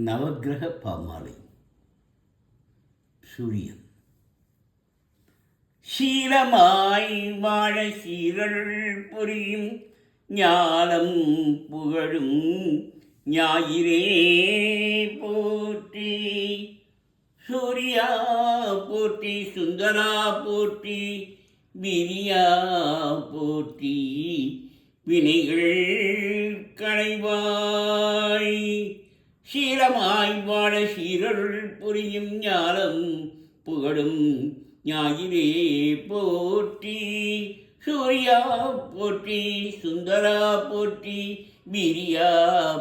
நவக்கிரக பாமாலை. சூரியன் சீலமாய் வாழ சீரல் புரியும் ஞானம் புகழும் ஞாயிறே போற்றி. சூர்யா போற்றி, சுந்தரா போற்றி, வீரியா போற்றி, வினைகள் களைவாய். சீலமாய் வாழ சீரருள் புரியும் ஞானம் புகழும் ஞாயிறே போற்றி. சூர்யா போற்றி, சுந்தரா போற்றி, வீரியா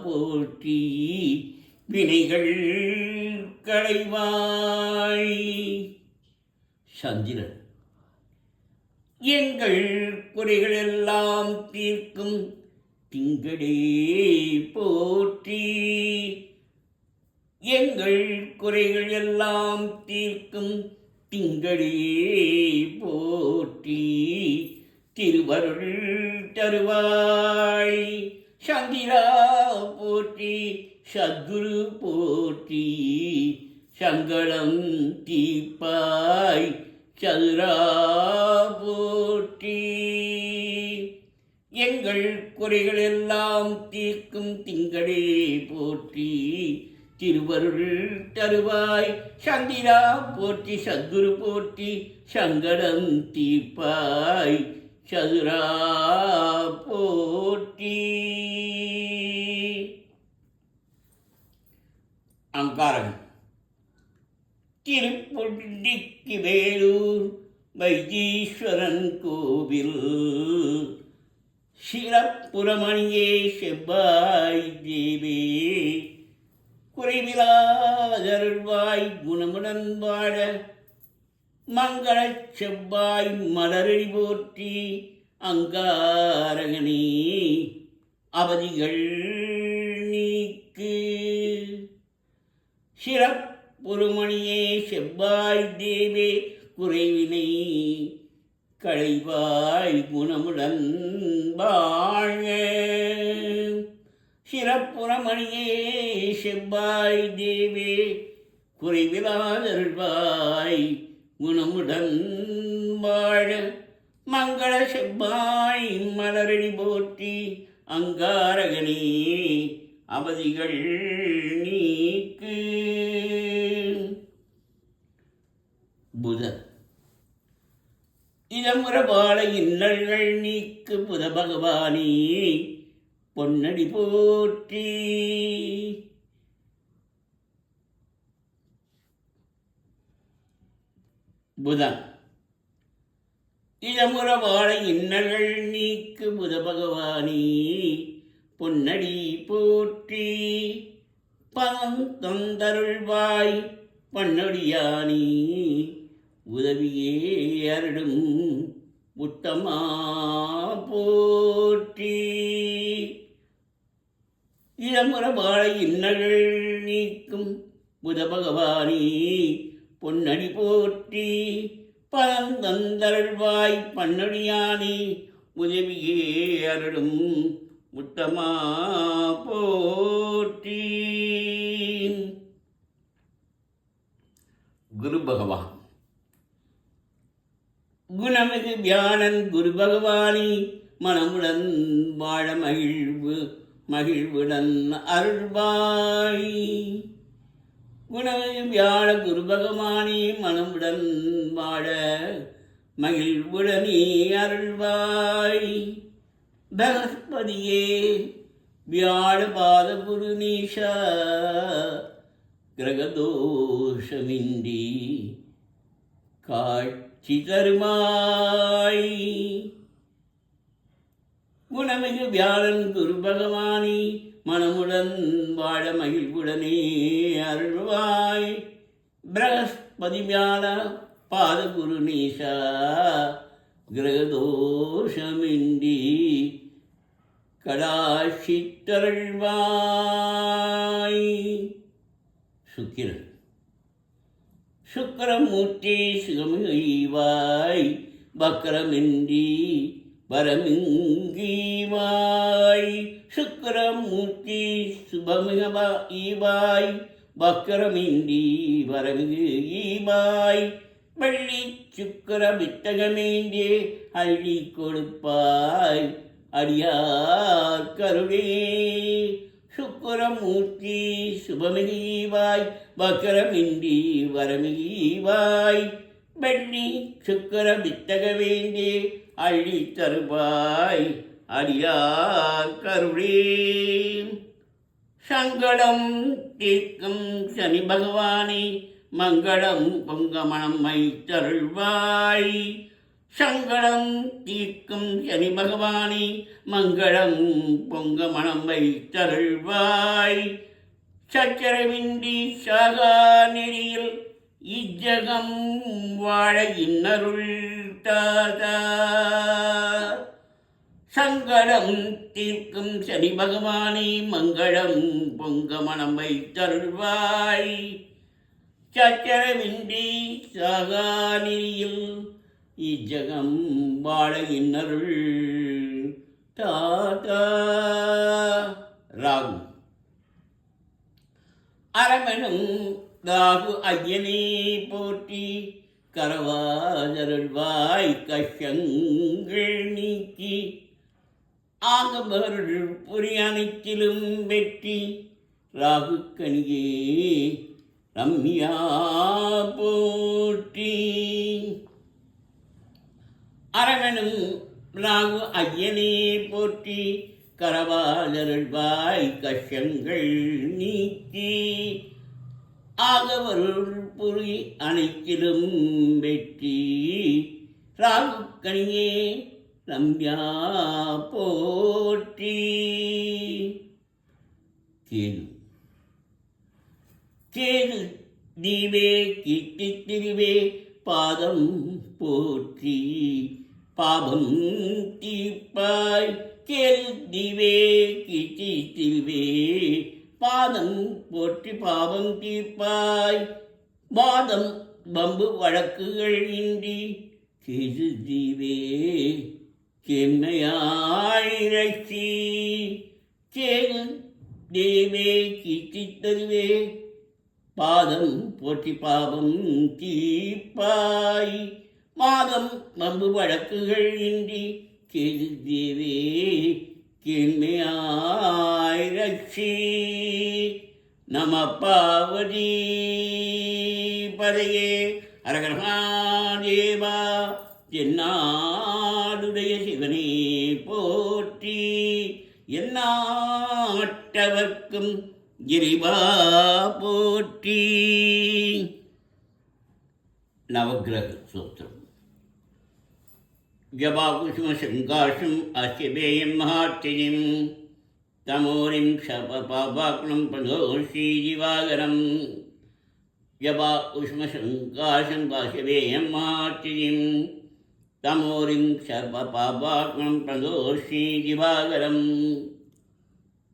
போற்றி, வினைகள் களைவாய். சந்திரன் எங்கள் குறைகள் எல்லாம் தீர்க்கும் திங்களே போற்றி. எங்கள் குறைகள் எல்லாம் தீர்க்கும் திங்களே போற்றி. திருவருள் தருவாய். சந்திரா போற்றி, சத்குரு போற்றி, சங்கடம் தீப்பாய் சதுரா போற்றி. எங்கள் குறைகள் எல்லாம் தீர்க்கும் திங்களே போற்றி. திருவருள் தருவாய். சந்திரா போற்றி, சத்குரு போற்றி, சங்கடம் தீர்ப்பாய் சதுரா போற்றி. அங்காரகன் திருப்பொண்டிக்கு வேலூர் வைத்தீஸ்வரன் கோவில். சிறப்புறமணியே செவ்வாய் தேவே, குறைவிலாதருள்வாய் குணமுடன் வாழ மங்களச் செவ்வாய் மலரடி போற்றி. அங்காரகனே அவதிகள் நீக்கு. சிறப்புருமணியே செவ்வாய் தேவே, குறைவினை களைவாய் குணமுடன் வாழ. சிறப்புறமணியே செவ்வாய் தேவே, குறைவிலாதருள்வாய் குணமுடன் வாழ மங்கள செவ்வாய் மலரடி போற்றி. அங்காரகனே அவதிகள் நீக்கு. புதன் இதமுற வாழ இன்னல்கள் நீக்கு. புத பகவானே பொன்னடி போற்றி. புதன் இதமுற வாழ இன்னல்கள் நீக்கு. புத பகவானே பொன்னடி போற்றி. பதம் தந்தருள்வாய் பன்னடியானே, உதவியே அருளும் உத்தமா போற்றி. இடமுற வாழ இன்னல்கள் நீக்கும் புத பகவானே பொன்னடி போற்றி. பதம் தந்தருள்வாய் பன்னடியானே, உதவியே அருளும் உத்தமா போற்றி. குரு பகவான் குணமிகு வியாழன் குரு பகவானி மனமுடன் வாழ மகிழ்வுடன் அருள்வாய். குணமிகு வியாழ குரு பகவானி மனமுடன் வாழ மகிழ்வுடனே அருள்வாய். பகஸ்பதியே வியாழ பாத குரு நீஷா, கிரகதோஷமின்றி காட்சி தருமாய். குணமிகு வியாழன் குரு பகவானி மனமுடன் வாழ மகிழ்வுடனே அருள்வாய். பிரகஸ்பதி வியாழ பாத குரு நீஷா, கிரகதோஷமின்றி கடாட்சி தருள்வாய். சுக்கிரன் சுக்கரமூர்த்தி சுகமிழ்வாய். வக்கரமின்றி வரமிங்கீவாய் சுக்கரமூர்த்தி சுபமிகவாய் வக்கரமின்றி வரமிகு ஈவாய் வெள்ளி சுக்கர வித்தகமேந்தே அள்ளி கொடுப்பாய் அடியார் கருடே சுக்கரமூர்த்தி சுபமிகீவாய் வக்கரமின்றி வரமிகீவாய் வெள்ளி சுக்கர வித்தகவேந்தே அள்ளி தருவாய் அடியார் கருடே சங்கடம் தீர்க்கும் சனி பகவானே மங்களம் பொங்கமணம் வைத்தருள்வாய் சங்கடம் தீர்க்கும் சனி பகவானே மங்களம் பொங்கமணம் வைத்தருள்வாய் சச்சரவின்றி சாகா நெறியில் இஜகம் வாழ இன்னருள் தாதா சங்கடம் தீர்க்கும் சனி பகவானே மங்களம் பொங்கமணம் வைத்தருள்வாய் சச்சரவின்றி சாகா நெறியில் இஜகம் வாழ இன்னருள் தாதா ராகு அரமனும் ராகு ஐயனே போற்றி கரவாதருள்வாய் கஷங்கள் நீக்கி ஆகபருள் புரி அனைத்திலும் வெற்றி ராகு கணியே ரம்யா போற்றி அரவனும் ராகு ஐயனே போற்றி கரவாதருள்வாய் கஷங்கள் நீக்கி ஆகவருள் புரி அனைத்திலும் வெற்றி ராகு கணியே ரம்யா போற்றி கேது கேது தீவே கீர்த்தி திருவே பாதம் போற்றி பாபம் தீர்ப்பாய் கேது தீவே கீர்த்தி திருவே பாதம் போற்றி பாவம் தீர்ப்பாய் வாதம் வம்பு வழக்குகள் இன்றி கேது தீவே கெம்மையாயிரட்சி கேது தேவே கீர்த்தி தருவே பாதம் போற்றி பாவம் தீர்ப்பாய் மாதம் வம்பு வழக்குகள் இன்றி கேது தேவே கெம்மையாயிரட்சி நம பார்வதி பதையே அரகரமாதேவா என்னாடுடைய சிவனே போற்றி எந்நாட்டவர்க்கும் கிரிவா போற்றி. நவக்கிரக சூத்திரம். ஜபாகுசுமசங்காசம் அஸ்யபேயம் மகாத்தியம் தமோரிம் ஷபாபாக்னம் பதோஷி திவாகரம். ஜபாகுசுமசங்காசம் அஸ்யபேயம் மகாத்தியம் தமோரிம் ஷபாபாக்னம் பதோஷி திவாகரம்.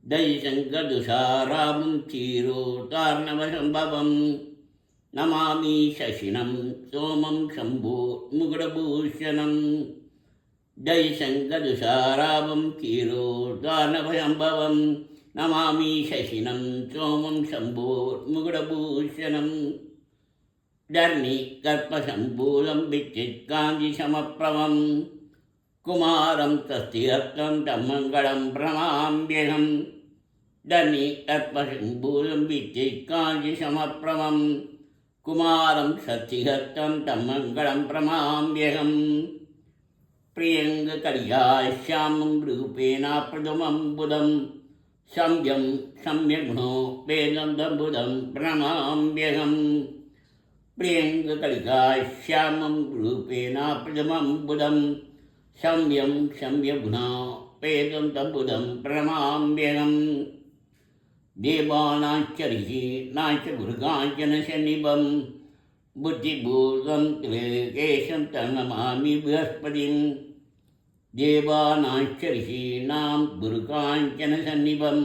தைசங்கதுஷாராமம் க்ஷீரோதார்ணவசம்பவம் நமாமி சசினம் சோமம் சம்போ முகுடபூஷணம். தைசங்கதுஷாராமம் க்ஷீரோதார்ணவசம்பவம் நமாமி சசினம் சோமம் சம்போ முகுடபூஷணம். தர்ணி கற்பசம்பூலம் விச்சித்காந்தி சமப்ரமம் குமாரம் தஸ்திஹஸ்தம் தம்மங்களம் பிரணாம்யகம். தர்ணி கற்பசம்பூலம் விச்சித்காந்தி சமப்ரமம் குமாரம் சத்திஹஸ்தம் தம்மங்களம் பிரமாம்யகம். பிரியங்க கலியாஷ்யாமம் ரூபேணா பிரதமம் புதம் சம்யம் சம்யகுணோ வேதந்தம்புதம் பிரணாம்யகம். பிரியங்க கலிகாஷ்யாமம் ரூபேணா பிரதமம் புதம் சம்யம் சம்யகுணா வேதந்தம்புதம் பிரணாம்யகம். தேவானாச்சரிஹி நாச்ச முருகாஞ்சன சன்னிபம் புத்திபூதம் திலேகேஷம் தன்னமாமி ப்ரஹஸ்பதிம். தேவானாச்சரிஹி நாம் முருகாஞ்சன சன்னிபம்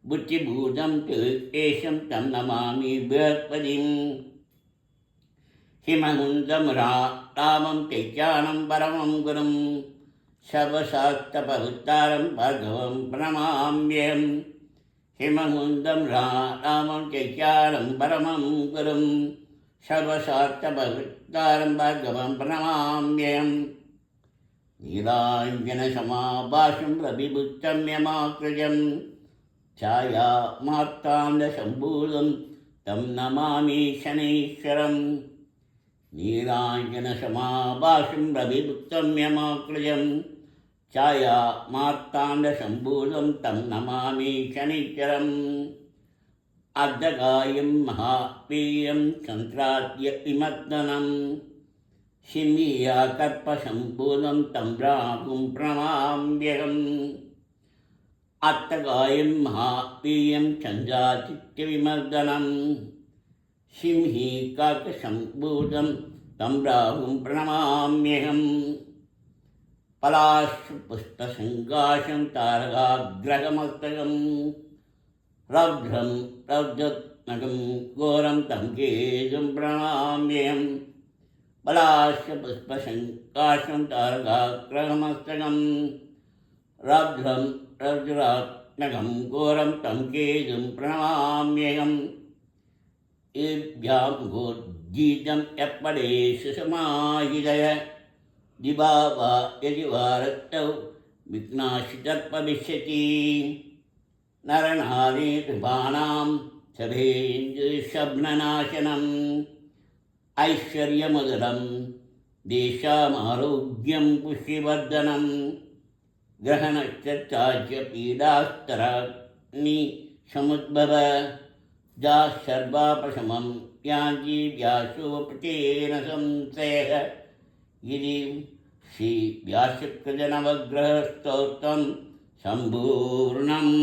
புத்திபூதம் திலேகேஷம் தன்னமாமி ப்ரஹஸ்பதிம். ஹிமகுந்தமுரா ராமம் தைஜானம் பரமம் குரும் सर्वशास्त्रपवित्रारं भार्गवं प्रणमाम्यहं हिममुन्दं रामं चैत्यारं परमं गुरुं सर्वशास्त्रपवित्रारं भार्गवं प्रणमाम्यहं नीलाञ्जनसमाभासं रविभुक्तं यमाकृजं छायामार्ताण्डसम्भूतं तं नमामि शनैश्वरं नीलाञ्जनसमाभासं रविभुक्तं यमाकृजं छायामार्ताण्डसम्भूतं तं नमामि शनैश्वरम् अर्धकायं महाप्रियं सन्त्राद्य विमर्दनं शिमीयाकर्पसम्पूर्णं तं राहुं प्रणमाम्यहम् अर्थकायं महाप्रियं चन्द्रादित्यविमर्दनं सिंहीकाकसम्पूर्णं तं राहुं प्रणमाम्यहम् पलाशपुष्पसङ्काशं तारकाग्रहमस्तकं रौद्रं रौद्रत्नकं घोरं तं केतुं प्रणमाम्यहम् पलाशपुष्पसङ्काशं तारकाग्रहमस्तकं रौद्रं रौद्रात्मकं घोरं तं केतुं प्रणमाम्यहम् एभ्यां गोद्गीतं यपडेषु समाहितय दिवा वा यदि वा रक्तौ विघ्नाशितर्पविष्यति नरनारीनृपाणां सभेन्दुशब्ननाशनम् ऐश्वर्यमुदरं देशामारोग्यं पुष्टिवर्धनं ग्रहणश्चाच्य पीडास्तराग्नि समुद्भव जा सर्वापशमं यान्ति व्यासोपतेन संशयः इति श्रीव्यासकृतनवग्रहस्तोत्रं सम्पूर्णम्।